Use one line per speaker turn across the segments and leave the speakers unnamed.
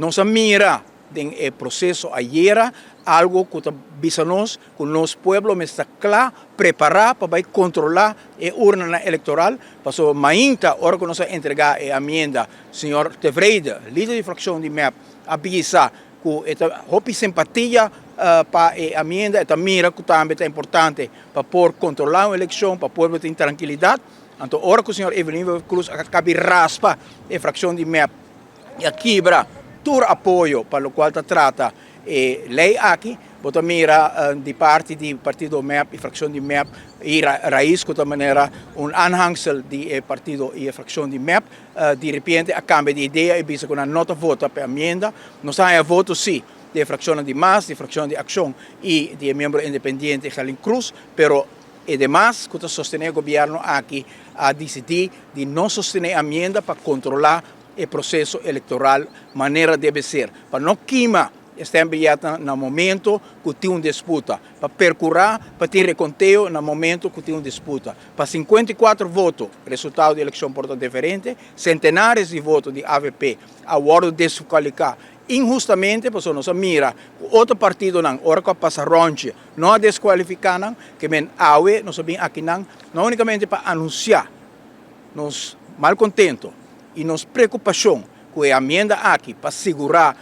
nos mira en el proceso ayer, algo que avisamos que los pueblos está claro, preparar para controlar la urna electoral. Pasó mañana, ahora que nos entregar la enmienda, señor Tevrede, líder de fracción de MEP, avisa que esta simpatia para a enmienda, esta mira que também é importante para poder controlar a eleição, para o povo ter tranquilidade. Então, agora que o senhor Evelyn Cruz acaba raspa a fracção de MEP e a quebra todo apoio para o qual está trata lei aqui, bota mira de parte do partido MEP e fracção de MEP e raiz que também era anhangsel do partido e a fracção de MEP, de repente a cambio de ideia e bisa com a nota vota para a emenda, nós temos voto sim de fracção de MAS, de fracção de Ação e de membro independente Helen Cruz, pero e demais que sostener o governo aqui a decidir de não sostener a emenda para controlar o processo eleitoral maneira deve ser, para não queimar esta enviada no momento que tem uma disputa, para percurar, para ter reconteio no momento que tem uma disputa. Para 54 votos, resultado de eleição porta diferente, centenares de votos de AVP, a hora de desqualificar injustamente, porque nós mira, outro partido não, hora que passa ronche, não desqualificar, que men awe, nós sabemos aqui não unicamente para anunciar, nos malcontento e nos preocupação com a emenda aqui para segurar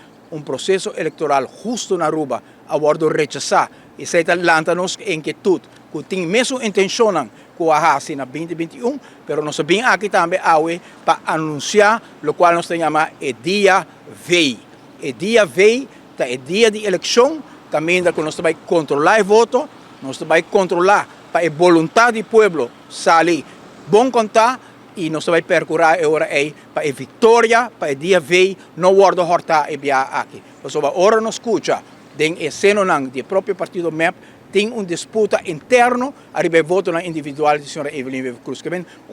processo eleitoral justo na Aruba, a hora de rechazar, e se lanta-nos inquietude, que tem mesmo intenção com a Hasi na 2021, pero nós sabemos aqui também awe para anunciar, o qual nós chamamos o dia VEI. O dia VEI é o dia de eleição, também que nós vamos controlar o voto, nós vamos controlar para a vontade do povo sair bom contar e nós vamos percorrer agora para a vitória, para o dia VEI, não guarda horta e bia aqui. Então, agora nós escuta, em seno do próprio partido MEP, tem disputa interno, arriba voto na individual da senhora Evelyn Cruz. Que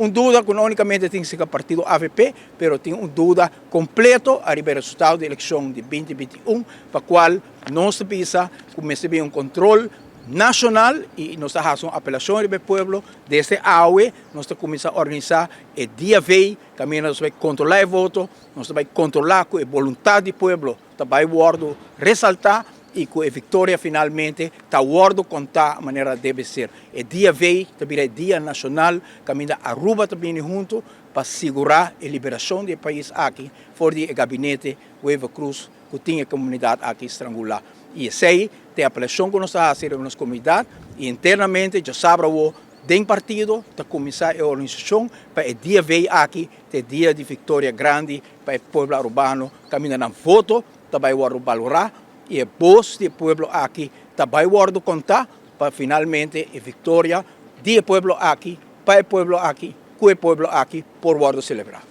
dúvida que não unicamente tem que ser o partido AVP, mas tem dúvida completo, arriba o resultado da eleição de 2021, para o qual nós precisa começar a controle nacional e nós fazemos uma apelação ao povo desde a AUE, nós começamos a organizar o dia VEI, também nós vamos controlar o voto, nós vamos controlar com a vontade do povo, também vamos ressaltar e com a vitória finalmente está guardo contar a maneira deve ser. O dia VEI também é dia nacional, caminha a Aruba também junto para segurar a liberação do país aqui, fora do gabinete Weva Cruz, que tem a comunidade aqui estrangular. E sei tem a apelação que nós estamos fazendo nas comunidades e internamente já sabe o dem partido está começar a organização para o dia VEI aqui, ter dia de vitória grande para o povo urbano, caminha na voto, também o valorar e a voz do povo aqui também guardo contar para finalmente a vitória do povo aqui, para o povo aqui, com o povo aqui, por guardo celebrar.